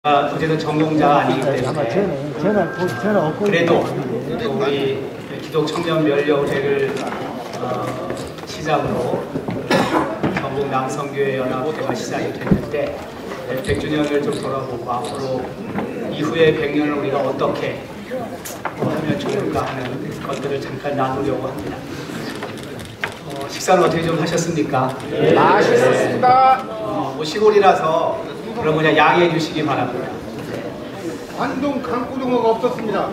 어쨌든 전공자가 아니기 때문에 그래도 우리 기독청년면려회를 시작으로 전국 남성교회 연합회가 시작이 됐는데 100주년을 좀 돌아보고 앞으로 이후에 100년을 우리가 어떻게 하면 좋을까 하는 것들을 잠깐 나누려고 합니다. 식사는 어떻게 좀 하셨습니까? 네, 맛있었습니다. 뭐 시골이라서 그럼 그냥 양해해 주시기 바랍니다. 안동 강고등어가 없었습니다.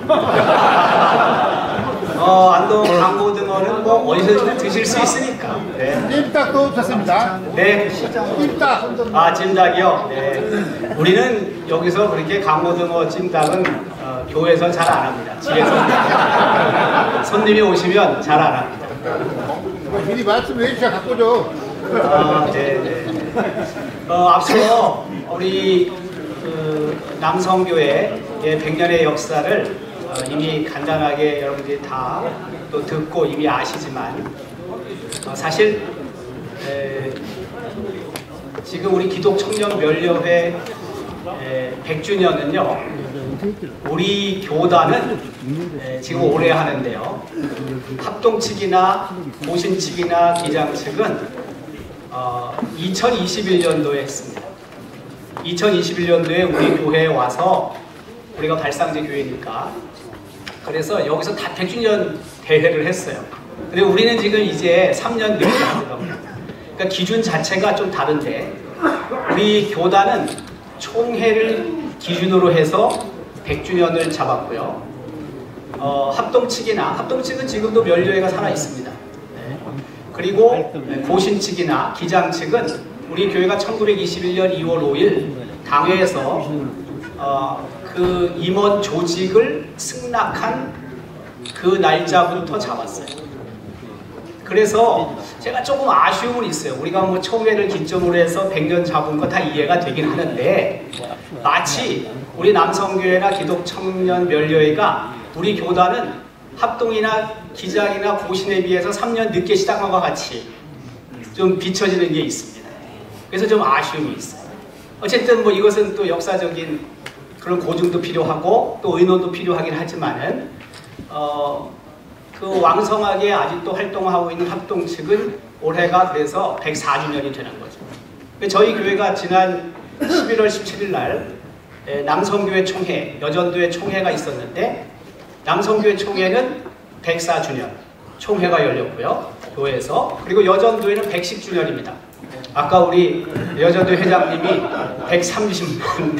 안동 강고등어는 뭐 어디서든 드실 수 있으니까. 네. 찜닭도 없었습니다. 네. 찜닭. 아, 찜닭이요? 네. 우리는 여기서 그렇게 강고등어 찜닭은 교회에서 잘 안 합니다. 집에서 손님이 오시면 잘 안 합니다. 미리 말씀해 주셔야 갖고 줘. 네. 앞서 우리 남성교회의 100년의 역사를 이미 간단하게 여러분들이 다 또 듣고 이미 아시지만 사실 지금 우리 기독청년면려회 100주년은요 우리 교단은 지금 올해 하는데요 합동측이나 고신측이나 기장측은 2021년도에 했습니다. 2021년도에 우리 교회에 와서 우리가 발상제 교회니까 그래서 여기서 다 100주년 대회를 했어요. 근데 우리는 지금 이제 3년 늦게 하더라고요. 그러니까 기준 자체가 좀 다른데 우리 교단은 총회를 기준으로 해서 100주년을 잡았고요. 합동측은 지금도 면려회가 살아 있습니다. 네. 그리고 고신측이나 기장측은 우리 교회가 1921년 2월 5일 당회에서 그 임원 조직을 승낙한 그 날짜부터 잡았어요. 그래서 제가 조금 아쉬움은 있어요. 우리가 뭐 총회를 기점으로 해서 100년 잡은 거 다 이해가 되긴 하는데 마치 우리 남성교회나 기독청년면려회가 우리 교단은 합동이나 기장이나 고신에 비해서 3년 늦게 시작한 것과 같이 좀 비춰지는 게 있습니다. 그래서 좀 아쉬움이 있어요. 어쨌든 뭐 이것은 또 역사적인 그런 고증도 필요하고 또 의논도 필요하긴 하지만은 그 왕성하게 아직도 활동하고 있는 합동측은 올해가 그래서 104주년이 되는 거죠. 저희 교회가 지난 11월 17일 날 남성교회 총회, 여전도회 총회가 있었는데 남성교회 총회는 104주년 총회가 열렸고요. 교회에서. 그리고 여전도회는 110주년입니다. 아까 우리 여전도 회장님이 130만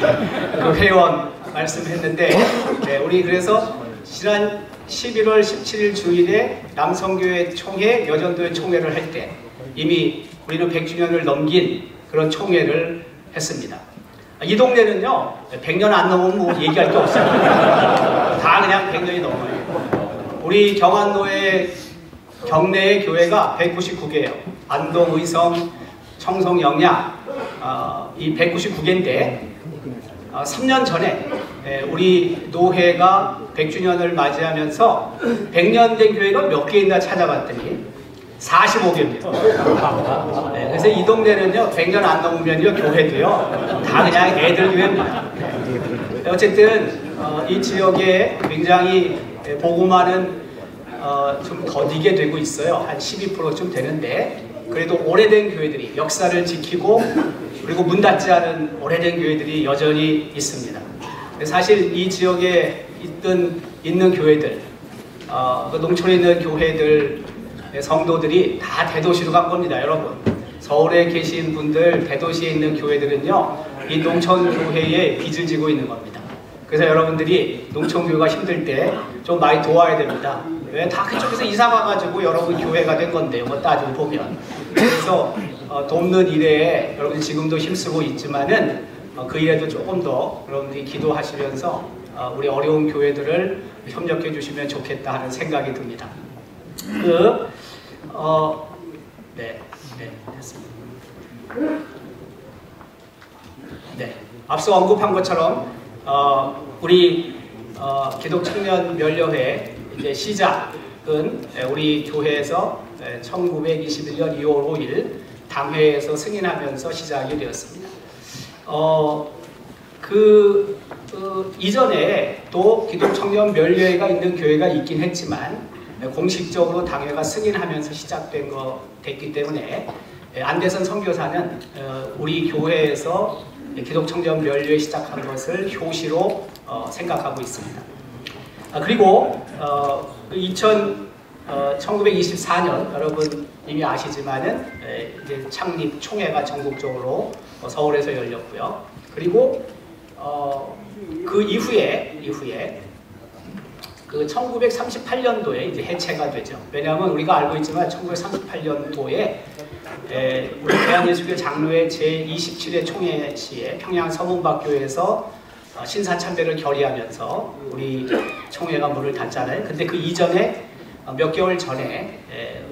그 회원 말씀했는데 우리 그래서 지난 11월 17일 주일에 남성교회 총회, 여전도회 총회를 할 때 이미 우리는 100주년을 넘긴 그런 총회를 했습니다. 이 동네는요 100년 안 넘으면 뭐 얘기할 게 없어요. 다 그냥 100년이 넘어요. 우리 경안도의 경내의 교회가 199개예요. 안동, 의성, 청송, 영양 이 199개인데 3년 전에 우리 노회가 100주년을 맞이하면서 100년 된 교회가 몇 개 있나 찾아봤더니 45개입니다. 그래서 이 동네는요 100년 안 넘으면요 교회도요 다 그냥 애들 교회입니다. 어쨌든 이 지역에 굉장히 보고 많은 좀 더디게 되고 있어요. 한 12%쯤 되는데 그래도 오래된 교회들이 역사를 지키고 그리고 문 닫지 않은 오래된 교회들이 여전히 있습니다. 사실 이 지역에 있는 교회들, 그 농촌에 있는 교회들 성도들이 다 대도시로 간 겁니다, 여러분. 서울에 계신 분들, 대도시에 있는 교회들은요, 이 농촌 교회에 빚을 지고 있는 겁니다. 그래서 여러분들이 농촌 교회가 힘들 때 좀 많이 도와야 됩니다. 왜? 다 그쪽에서 이사 가가지고 여러분 교회가 된 건데요, 뭐 따지고 보면. 그래서 돕는 일에 여러분 지금도 힘쓰고 있지만은 그 일에도 조금 더 여러분들이 기도하시면서 우리 어려운 교회들을 협력해 주시면 좋겠다 하는 생각이 듭니다. 됐습니다. 네, 앞서 언급한 것처럼 우리 기독청년면려회 이제 시작은 우리 교회에서 1921년 2월 5일 당회에서 승인하면서 시작이 되었습니다. 이전에 또 기독청년 멸례회가 있는 교회가 있긴 했지만 공식적으로 당회가 승인하면서 됐기 때문에 안대선 선교사는 우리 교회에서 기독청년 멸례회 시작한 것을 효시로 생각하고 있습니다. 그리고 1924년 여러분 이미 아시지만은 이제 창립 총회가 전국적으로 서울에서 열렸고요. 그리고 그 이후에 그 1938년도에 이제 해체가 되죠. 왜냐하면 우리가 알고 있지만 1938년도에 우리 대한예수교 장로회 제27회 총회 시에 평양 서문박교회에서 신사참배를 결의하면서 우리 총회가 문을 닫잖아요. 근데 그 이전에 몇 개월 전에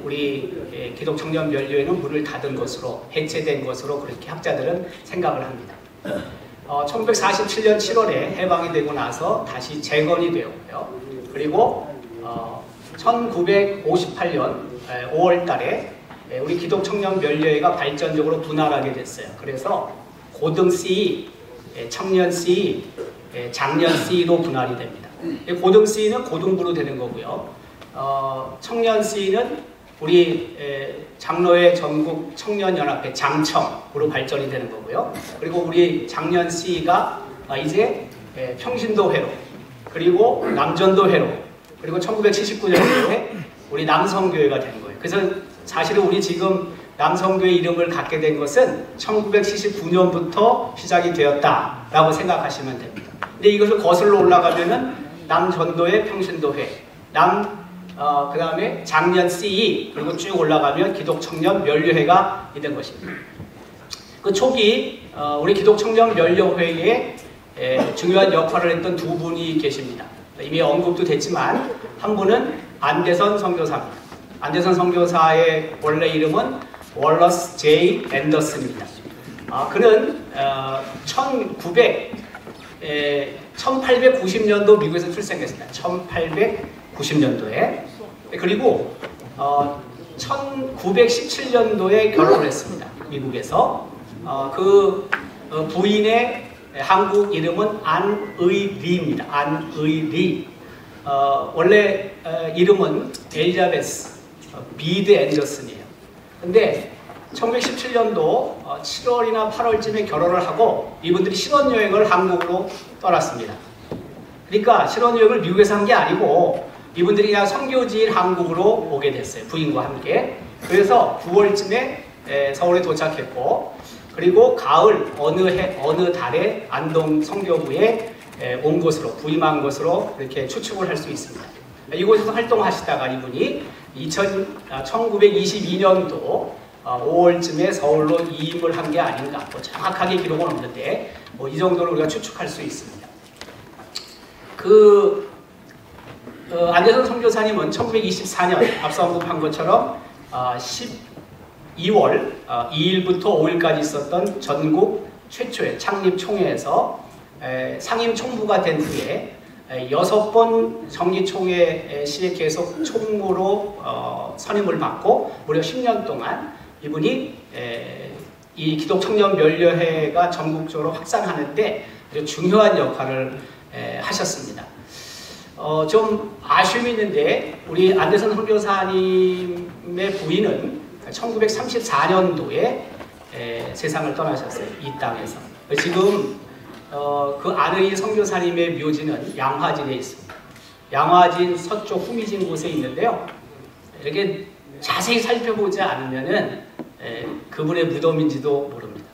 우리 기독청년 멸례회는 문을 닫은 것으로 해체된 것으로 그렇게 학자들은 생각을 합니다. 1947년 7월에 해방이 되고 나서 다시 재건이 되었고요. 그리고 1958년 5월 달에 우리 기독청년 멸례회가 발전적으로 분할하게 됐어요. 그래서 고등 C, 청년 C, 장년 C로 분할이 됩니다. 고등 C는 고등부로 되는 거고요. 청년 C는 우리 장로회 전국 청년연합회 장청으로 발전이 되는 거고요. 그리고 우리 장년 C가 이제 평신도회로, 그리고 남전도회로, 그리고 1979년도에 우리 남성교회가 되는 거예요. 그래서 사실은 우리 지금 남성교회 이름을 갖게 된 것은 1979년부터 시작이 되었다라고 생각하시면 됩니다. 근데 이것을 거슬러 올라가면은 남전도회, 평신도회, 그 다음에 장년 CE, 그리고 쭉 올라가면 기독청년 멸례회가 있는 것입니다. 그 초기 우리 기독청년 멸례회에 중요한 역할을 했던 두 분이 계십니다. 이미 언급도 됐지만 한 분은 안대선 선교사입니다. 안대선 선교사의 원래 이름은 월러스 J. 앤더슨입니다. 그는 1890년도 미국에서 출생했습니다. 1890년도에. 그리고 1917년도에 결혼을 했습니다. 미국에서. 부인의 한국 이름은 안의리입니다. 안의리. 원래 이름은 엘리자베스 비드 앤더슨이에요. 근데 1917년도 7월이나 8월쯤에 결혼을 하고 이분들이 신혼여행을 한국으로 떠났습니다. 그러니까 신혼여행을 미국에서 한 게 아니고 이분들이 그냥 선교지인 한국으로 오게 됐어요. 부인과 함께. 그래서 9월쯤에 서울에 도착했고, 그리고 가을 어느 달에 안동 선교부에 온 것으로, 부임한 것으로 이렇게 추측을 할 수 있습니다. 이곳에서 활동하시다가 이분이 1922년도 5월쯤에 서울로 이임을 한 게 아닌가. 정확하게 기록은 없는데 이 정도로 우리가 추측할 수 있습니다. 안대선 선교사님은 1924년 앞서 언급한 것처럼 12월 2일부터 5일까지 있었던 전국 최초의 창립 총회에서 상임 총무가 된 후에 6번 정기총회 시에 계속 총무로 선임을 받고 무려 10년 동안 이분이 이 기독청년 멸례회가 전국적으로 확산하는데 아주 중요한 역할을 하셨습니다. 좀 아쉬움이 있는데 우리 안대선 선교사님의 부인은 1934년도에 세상을 떠나셨어요. 이 땅에서. 지금 그 아르이 선교사님의 묘지는 양화진에 있습니다. 양화진 서쪽 후미진 곳에 있는데요. 이렇게 자세히 살펴보지 않으면은 그분의 무덤인지도 모릅니다.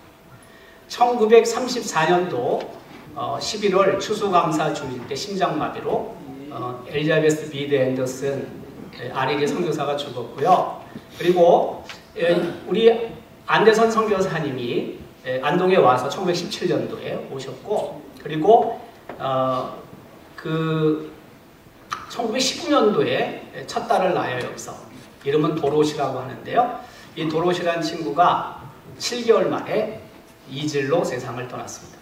1934년도 11월 추수감사 주일 때 심장마비로 엘리자베스 비드 앤더슨 아르이 선교사가 죽었고요. 그리고 우리 안대선 선교사님이 안동에 와서 1917년도에 오셨고, 그리고 1919년도에 첫 딸을 낳아요. 여기서 이름은 도로시라고 하는데요. 이 도로시라는 친구가 7개월 만에 이질로 세상을 떠났습니다.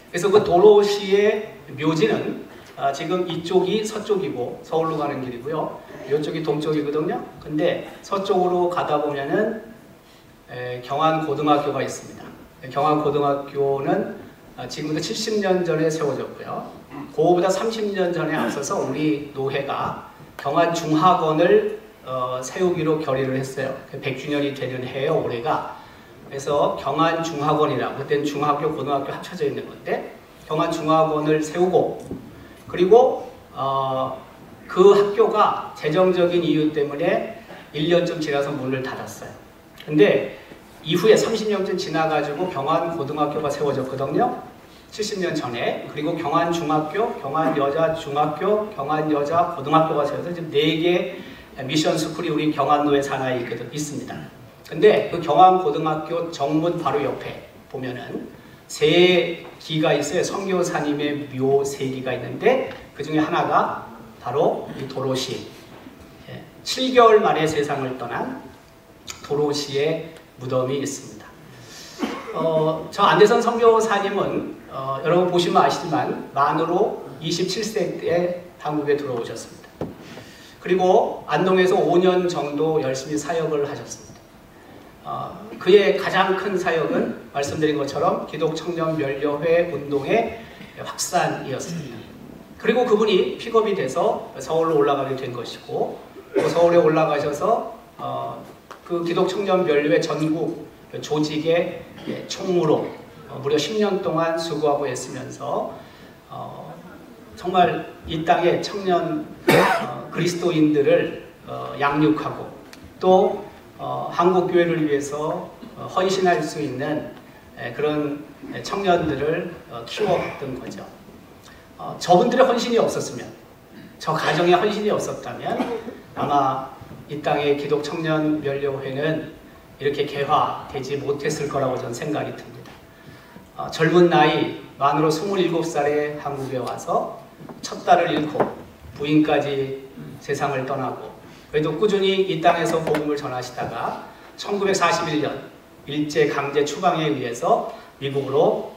그래서 그 도로시의 묘지는 지금 이쪽이 서쪽이고 서울로 가는 길이고요. 이쪽이 동쪽이거든요. 근데 서쪽으로 가다 보면은 경안고등학교가 있습니다. 경안고등학교는 지금부터 70년 전에 세워졌고요. 그거보다 30년 전에 앞서서 우리 노회가 경안중학원을 세우기로 결의를 했어요. 100주년이 되는 해요, 올해가. 그래서 경안중학원이라고, 그때는 중학교, 고등학교 합쳐져 있는 건데 경안중학원을 세우고, 그리고 그 학교가 재정적인 이유 때문에 1년쯤 지나서 문을 닫았어요. 근데 이후에 30년쯤 지나가지고 경안고등학교가 세워졌거든요. 70년 전에. 그리고 경안중학교, 경안여자중학교, 경안여자고등학교가 세워져서 지금 4개 미션 스쿨이 우리 경안노회 산하에 있습니다. 근데 그 경안고등학교 정문 바로 옆에 보면은 3기가 있어요. 선교사님의 묘 3기가 있는데 그 중에 하나가 바로 이 도로시. 7개월 만에 세상을 떠난 도로시의 무덤이 있습니다. 저 안대선 선교사님은 여러분 보시면 아시지만 만으로 27세 때 한국에 들어오셨습니다. 그리고 안동에서 5년 정도 열심히 사역을 하셨습니다. 그의 가장 큰 사역은 말씀드린 것처럼 기독청년멸려회 운동의 확산이었습니다. 그리고 그분이 픽업이 돼서 서울로 올라가게 된 것이고, 또 서울에 올라가셔서 그 기독청년멸려회 전국 조직의 총무로 무려 10년 동안 수고하고 있으면서 정말 이 땅의 청년 그리스도인들을 양육하고 또 한국교회를 위해서 헌신할 수 있는 그런 청년들을 키워왔던 거죠. 저분들의 헌신이 없었으면, 저 가정의 헌신이 없었다면 아마 이 땅의 기독청년멸려회는 이렇게 개화되지 못했을 거라고 저는 생각이 듭니다. 젊은 나이 만으로 27살에 한국에 와서 첫 딸을 잃고 부인까지 세상을 떠나고, 그래도 꾸준히 이 땅에서 복음을 전하시다가 1941년 일제 강제 추방에 의해서 미국으로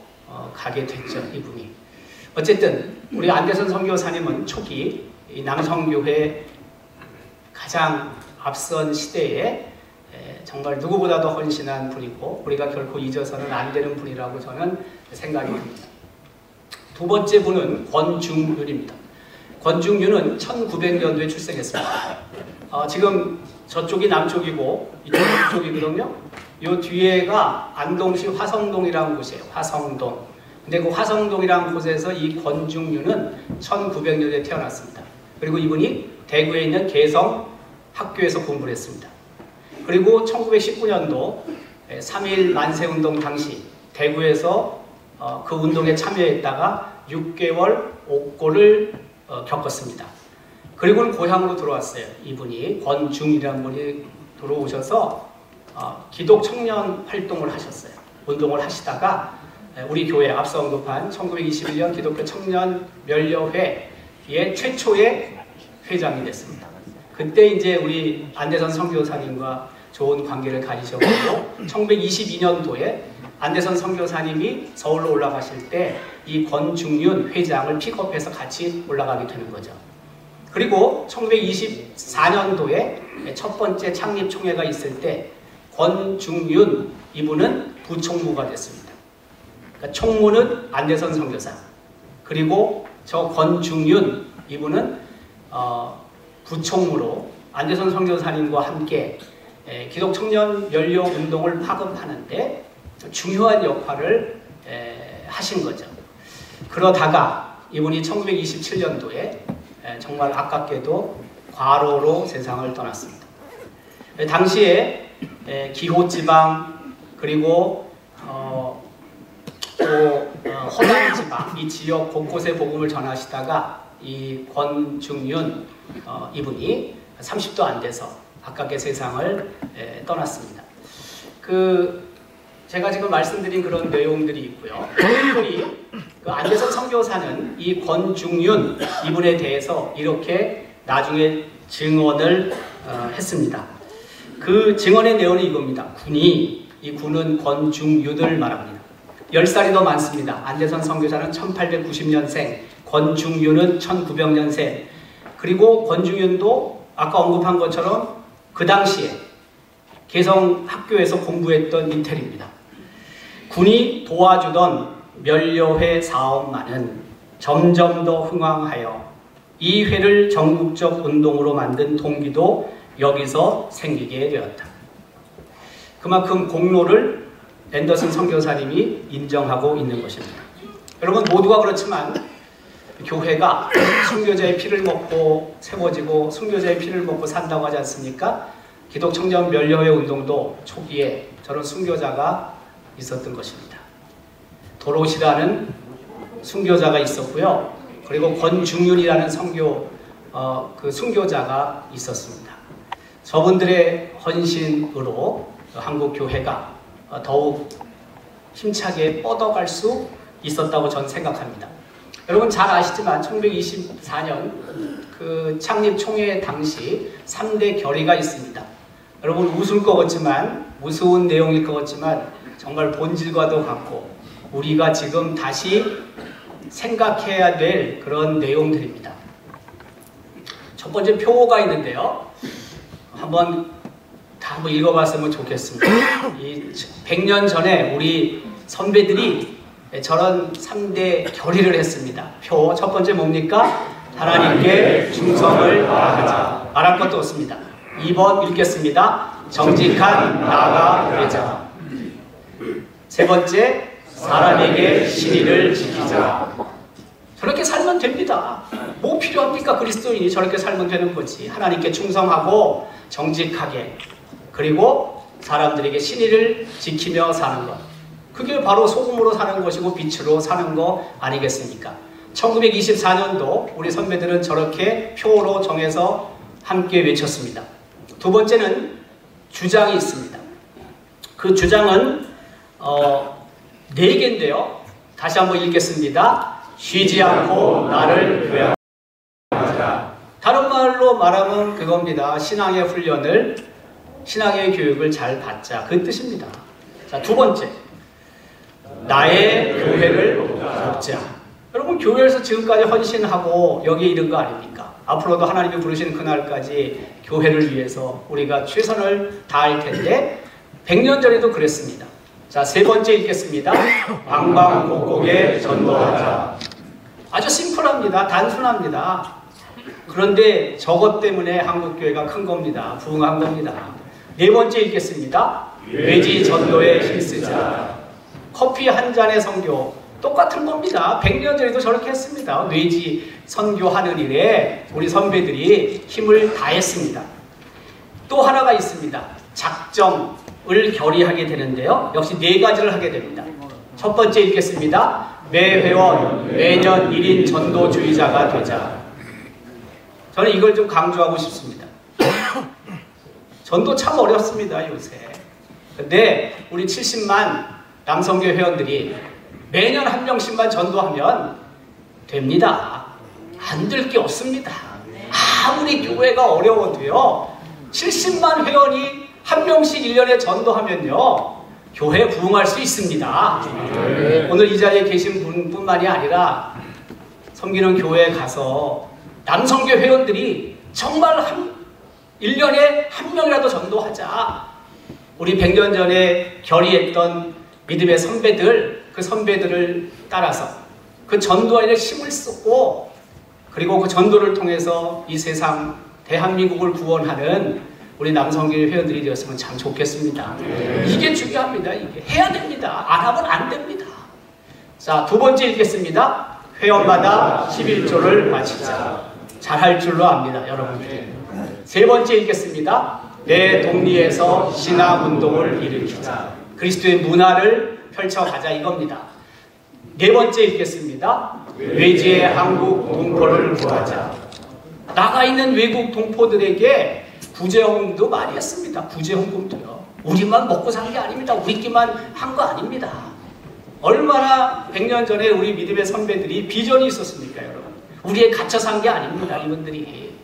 가게 됐죠, 이분이. 어쨌든 우리 안대선 선교사님은 초기 이 남성교회 가장 앞선 시대에 정말 누구보다도 헌신한 분이고 우리가 결코 잊어서는 안 되는 분이라고 저는 생각이 듭니다. 두 번째 분은 권중윤입니다. 권중윤은 1900년도에 출생했습니다. 지금 저쪽이 남쪽이고 이쪽이 북쪽이거든요. 이 뒤에가 안동시 화성동이라는 곳이에요. 화성동. 근데 그 화성동이라는 곳에서 이 권중윤은 1900년에 태어났습니다. 그리고 이분이 대구에 있는 개성 학교에서 공부를 했습니다. 그리고 1919년도 3.1 만세운동 당시 대구에서 그 운동에 참여했다가 6개월 옥고를 겪었습니다. 그리고는 고향으로 들어왔어요. 이분이 권중이라는 분이 들어오셔서 기독 청년 활동을 하셨어요. 운동을 하시다가 우리 교회 앞서 언급한 1921년 기독교 청년 멸려회의 최초의 회장이 됐습니다. 그때 이제 우리 안대선 선교사님과 좋은 관계를 가지셨고 1922년도에 안대선 선교사님이 서울로 올라가실 때 이 권중윤 회장을 픽업해서 같이 올라가게 되는 거죠. 그리고 1924년도에 첫 번째 창립총회가 있을 때 권중윤 이분은 부총무가 됐습니다. 그러니까 총무는 안대선 선교사, 그리고 저 권중윤 이분은 부총무로 안대선 선교사님과 함께 기독청년 연료 운동을 파급하는데 중요한 역할을 하신 거죠. 그러다가 이분이 1927년도에 정말 아깝게도 과로로 세상을 떠났습니다. 당시에 기호지방 그리고 또 허당지방 이 지역 곳곳에 복음을 전하시다가 이 권중윤 이분이 30도 안 돼서 아깝게 세상을 떠났습니다. 제가 지금 말씀드린 그런 내용들이 있고요. 특별히 그 안대선 선교사는 이 권중윤 이분에 대해서 이렇게 나중에 증언을 했습니다. 그 증언의 내용은 이겁니다. 이 군은 권중윤을 말합니다. 10살이 더 많습니다. 안대선 선교사는 1890년생, 권중윤은 1900년생. 그리고 권중윤도 아까 언급한 것처럼 그 당시에 개성 학교에서 공부했던 인텔입니다. 군이 도와주던 멸려회 사업만은 점점 더 흥왕하여 이 회를 전국적 운동으로 만든 동기도 여기서 생기게 되었다. 그만큼 공로를 앤더슨 선교사님이 인정하고 있는 것입니다. 여러분 모두가 그렇지만 교회가 순교자의 피를 먹고 세워지고 순교자의 피를 먹고 산다고 하지 않습니까? 기독청년 멸려회 운동도 초기에 저런 순교자가 있었던 것입니다. 도롯이라는 순교자가 있었고요. 그리고 권중윤이라는 그 순교자가 있었습니다. 저분들의 헌신으로 한국 교회가 더욱 힘차게 뻗어갈 수 있었다고 저는 생각합니다. 여러분 잘 아시지만 1924년 그 창립 총회 당시 3대 결의가 있습니다. 여러분 웃을 것 같지만 무서운 내용일 것 같지만 정말 본질과도 같고 우리가 지금 다시 생각해야 될 그런 내용들입니다. 첫 번째 표가 있는데요. 한번 읽어봤으면 좋겠습니다. 100년 전에 우리 선배들이 저런 3대 결의를 했습니다. 표 첫 번째 뭡니까? 하나님께 충성을 다하자. 말할 것도 없습니다. 2번 읽겠습니다. 정직한 나가 되자. 세 번째, 사람에게 신의를 지키자. 저렇게 살면 됩니다. 뭐 필요합니까? 그리스도인이 저렇게 살면 되는 거지. 하나님께 충성하고 정직하게 그리고 사람들에게 신의를 지키며 사는 것. 그게 바로 소금으로 사는 것이고 빛으로 사는 거 아니겠습니까? 1924년도 우리 선배들은 저렇게 표로 정해서 함께 외쳤습니다. 두 번째는 주장이 있습니다. 그 주장은 4개인데요. 다시 한번 읽겠습니다. 쉬지 않고 나를 교양하자. 다른 말로 말하면 그겁니다. 신앙의 훈련을, 신앙의 교육을 잘 받자. 그 뜻입니다. 자, 두 번째. 나의 교회를 돕자. 여러분 교회에서 지금까지 헌신하고 여기에 이른 거 아닙니까? 앞으로도 하나님이 부르시는 그날까지 교회를 위해서 우리가 최선을 다할 텐데 100년 전에도 그랬습니다. 자, 세 번째 읽겠습니다. 방방곡곡에 전도하자. 아주 심플합니다. 단순합니다. 그런데 저것 때문에 한국교회가 큰 겁니다. 부흥한 겁니다. 네 번째 읽겠습니다. 외지 전도에 힘쓰자. 커피 한 잔의 선교 똑같은 겁니다. 100년 전에도 저렇게 했습니다. 외지 선교하는 일에 우리 선배들이 힘을 다했습니다. 또 하나가 있습니다. 작정을 결의하게 되는데요. 역시 4가지를 하게 됩니다. 첫 번째 읽겠습니다. 매 회원 매년 1인 전도주의자가 되자. 저는 이걸 좀 강조하고 싶습니다. 전도 참 어렵습니다, 요새. 근데 우리 70만 남성교 회원들이 매년 1명씩만 전도하면 됩니다. 안 될 게 없습니다. 아무리 교회가 어려워도요. 70만 회원이 1명씩 1년에 전도하면요. 교회 부흥할 수 있습니다. 오늘 이 자리에 계신 분뿐만이 아니라 섬기는 교회에 가서 남성교 회원들이 정말 1년에 1명이라도 전도하자. 우리 100년 전에 결의했던 믿음의 선배들, 그 선배들을 따라서 그 전도에 힘을 쏟고 그리고 그 전도를 통해서 이 세상 대한민국을 구원하는 우리 남성교회 회원들이 되었으면 참 좋겠습니다. 이게 중요합니다. 이게 해야 됩니다. 안 하면 안 됩니다. 자, 두 번째 읽겠습니다. 회원마다 11조를 바치자. 잘할 줄로 압니다, 여러분들이. 세 번째 읽겠습니다. 내 동리에서 신앙운동을 일으키자. 그리스도의 문화를 펼쳐가자 이겁니다. 네 번째 읽겠습니다. 외지의 한국 동포를 구하자. 나가 있는 외국 동포들에게 구제헌금도 많이 했습니다. 구제헌금도요. 우리만 먹고 산 게 아닙니다. 우리끼만 한 거 아닙니다. 얼마나 100년 전에 우리 믿음의 선배들이 비전이 있었습니까, 여러분? 우리에 갇혀 산 게 아닙니다, 이분들이.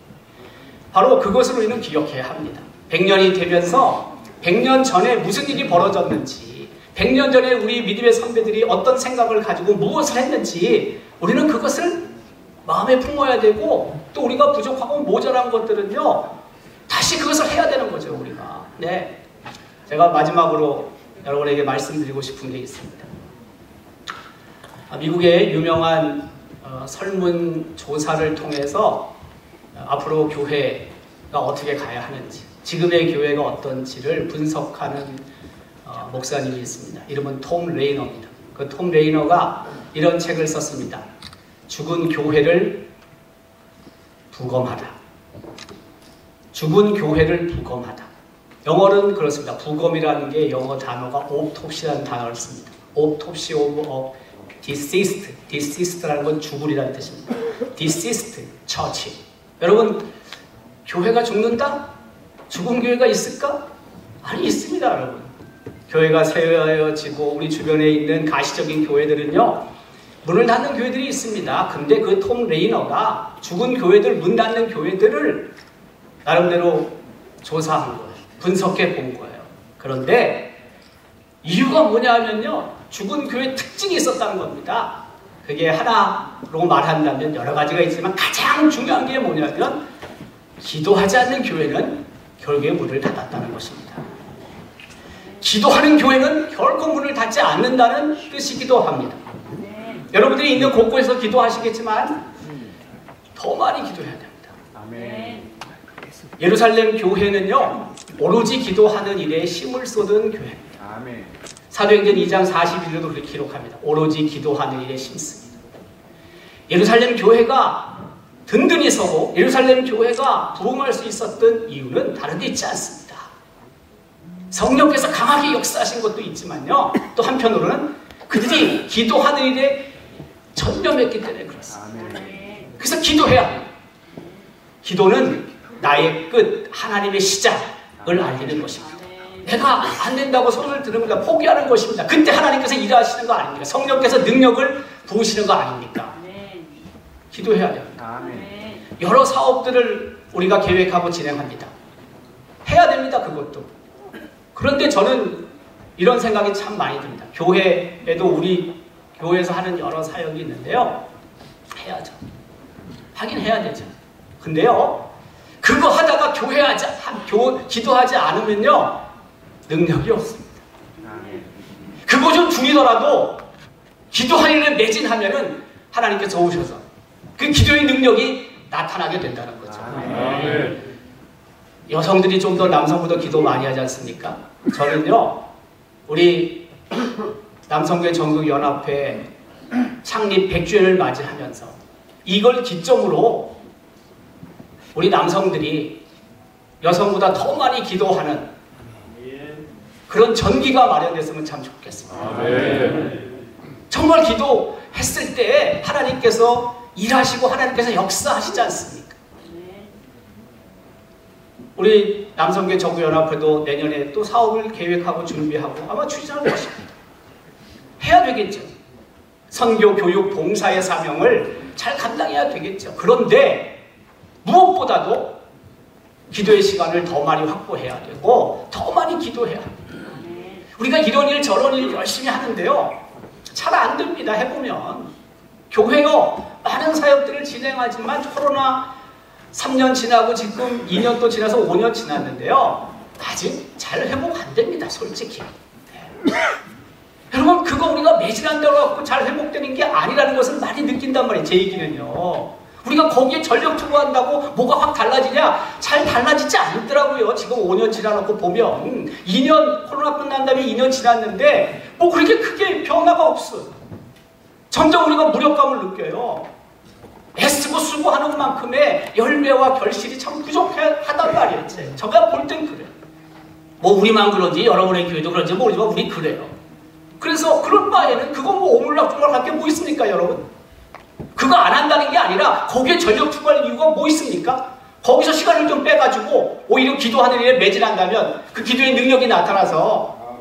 바로 그것을 우리는 기억해야 합니다. 100년이 되면서 100년 전에 무슨 일이 벌어졌는지, 100년 전에 우리 믿음의 선배들이 어떤 생각을 가지고 무엇을 했는지 우리는 그것을 마음에 품어야 되고, 또 우리가 부족하고 모자란 것들은요, 다시 그것을 해야 되는 거죠, 우리가. 네. 제가 마지막으로 여러분에게 말씀드리고 싶은 게 있습니다. 미국의 유명한 설문조사를 통해서 앞으로 교회가 어떻게 가야 하는지, 지금의 교회가 어떤지를 분석하는 목사님이 있습니다. 이름은 톰 레이너입니다. 그 톰 레이너가 이런 책을 썼습니다. 죽은 교회를 부검하라. 죽은 교회를 부검하다. 영어는 그렇습니다. 부검이라는 게 영어 단어가 autopsy라는 단어를 씁니다. autopsy of deceased. deceased라는 건 죽으리라는 뜻입니다. deceased church. 여러분, 교회가 죽는다? 죽은 교회가 있을까? 아니, 있습니다, 여러분. 교회가 세워지고 우리 주변에 있는 가시적인 교회들은요, 문을 닫는 교회들이 있습니다. 근데 그 톰 레이너가 죽은 교회들, 문 닫는 교회들을 나름대로 조사한 거예요. 분석해 본 거예요. 그런데 이유가 뭐냐면요, 죽은 교회 특징이 있었다는 겁니다. 그게 하나로 말한다면 여러 가지가 있지만 가장 중요한 게 뭐냐면 기도하지 않는 교회는 결국에 문을 닫았다는 것입니다. 기도하는 교회는 결코 문을 닫지 않는다는 뜻이기도 합니다. 여러분들이 있는 곳곳에서 기도하시겠지만 더 많이 기도해야 됩니다. 아멘. 예루살렘 교회는요, 오로지 기도하는 일에 힘을 쏟은 교회입니다. 아멘. 사도행전 2장 41절도 그렇게 기록합니다. 오로지 기도하는 일에 힘씁니다. 예루살렘 교회가 든든히 서고 예루살렘 교회가 부흥할 수 있었던 이유는 다른 데 있지 않습니다. 성령께서 강하게 역사하신 것도 있지만요, 또 한편으로는 그들이 기도하는 일에 전념했기 때문에 그렇습니다. 그래서 기도해야 합니다. 기도는 나의 끝, 하나님의 시작을 알리는 것입니다. 내가 안 된다고 손을 들으니까 포기하는 것입니다. 그때 하나님께서 일하시는 거 아닙니까? 성령께서 능력을 부으시는 거 아닙니까? 기도해야 됩니다. 여러 사업들을 우리가 계획하고 진행합니다. 해야 됩니다, 그것도. 그런데 저는 이런 생각이 참 많이 듭니다. 교회에도 우리 교회에서 하는 여러 사역이 있는데요. 해야죠. 하긴 해야 되죠. 근데요, 그거 하다가 기도하지 않으면요, 능력이 없습니다. 그거 좀 중이더라도 기도하는 일에 매진하면은 하나님께서 오셔서 그 기도의 능력이 나타나게 된다는 거죠. 여성들이 좀 더 남성보다 기도 많이 하지 않습니까? 저는요, 우리 남성교회 전국연합회 창립 100주년을 맞이하면서 이걸 기점으로 우리 남성들이 여성보다 더 많이 기도하는 그런 전기가 마련됐으면 참 좋겠습니다. 정말 기도했을 때 하나님께서 일하시고 하나님께서 역사하시지 않습니까? 우리 남성교회 전국연합회도 내년에 또 사업을 계획하고 준비하고 아마 추진할 것입니다. 해야 되겠죠. 선교, 교육, 봉사의 사명을 잘 감당해야 되겠죠. 그런데 무엇보다도 기도의 시간을 더 많이 확보해야 되고 더 많이 기도해야 합니다. 우리가 이런 일 저런 일 열심히 하는데요, 잘 안 됩니다. 해보면 교회가 많은 사역들을 진행하지만 코로나 3년 지나고 지금 2년 또 지나서 5년 지났는데요, 아직 잘 회복 안 됩니다, 솔직히. 네. 여러분, 그거 우리가 매진한다고 해서 잘 회복되는 게 아니라는 것을 많이 느낀단 말이에요. 제 얘기는요, 우리가 거기에 전력 투구한다고 뭐가 확 달라지냐? 잘 달라지지 않더라고요. 지금 5년 지나놓고 보면 2년, 코로나 끝난 다음에 2년 지났는데 뭐 그렇게 크게 변화가 없어요. 점점 우리가 무력감을 느껴요. 애쓰고 수고하는 만큼의 열매와 결실이 참 부족하단 말이에요. 제가 볼 땐 그래요. 뭐 우리만 그런지 여러분의 교회도 그런지 모르지만 우리 그래요. 그래서 그럴 바에는 그거 뭐 오물락조물할 게 뭐 있습니까, 여러분? 그거 안 한다는 게 아니라 거기에 전력 투구할 이유가 뭐 있습니까? 거기서 시간을 좀 빼가지고 오히려 기도하는 일에 매진한다면 그 기도의 능력이 나타나서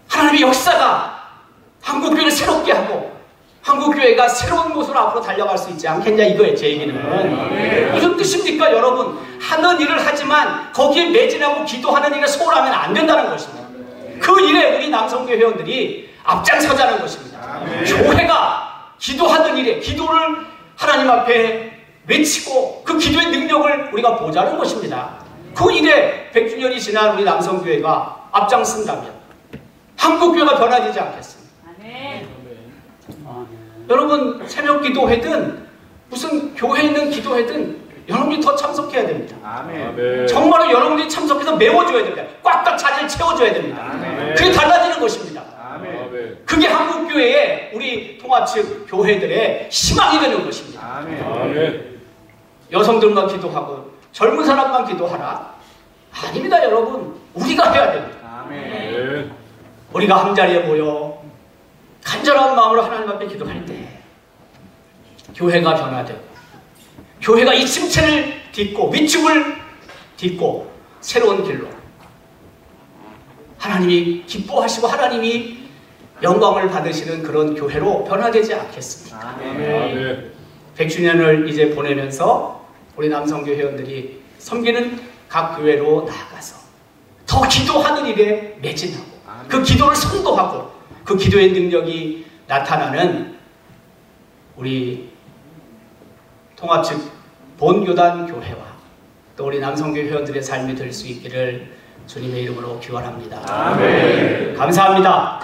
하나님의 역사가 한국교회를 새롭게 하고 한국교회가 새로운 곳으로 앞으로 달려갈 수 있지 않겠냐, 이거예요, 제 얘기는. 무슨 뜻입니까, 여러분? 하는 일을 하지만 거기에 매진하고 기도하는 일에 소홀하면 안 된다는 것입니다. 그 일에 우리 남성교회 회원들이 앞장서자는 것입니다. 교회가 기도하는 일에 기도를 하나님 앞에 외치고 그 기도의 능력을 우리가 보자는 것입니다. 그 일에 100주년이 지난 우리 남성교회가 앞장선다면 한국교회가 변화되지 않겠습니다. 아멘. 여러분 새벽 기도회든 무슨 교회에 있는 기도회든 여러분이 더 참석해야 됩니다. 아멘. 정말로 여러분이 참석해서 메워줘야 됩니다. 꽉꽉 자리를 채워줘야 됩니다. 아멘. 그게 달라지는 것입니다. 아멘. 그게 한국교회의 우리 통합 측 교회들의 희망이 되는 것입니다. 아멘. 여성들만 기도하고 젊은 사람만 기도하라? 아닙니다, 여러분. 우리가 해야 됩니다. 아멘. 우리가 한자리에 모여 간절한 마음으로 하나님 앞에 기도할 때 교회가 변화되고 교회가 이 침체를 딛고 위축을 딛고 새로운 길로 하나님이 기뻐하시고 하나님이 영광을 받으시는 그런 교회로 변화되지 않겠습니까? 아멘. 100주년을 이제 보내면서 우리 남성교 회원들이 섬기는 각 교회로 나아가서 더 기도하는 일에 매진하고 그 기도를 선도하고 그 기도의 능력이 나타나는 우리 통합 측 본교단 교회와 또 우리 남성교 회원들의 삶이 될 수 있기를 주님의 이름으로 기원합니다. 아멘. 감사합니다.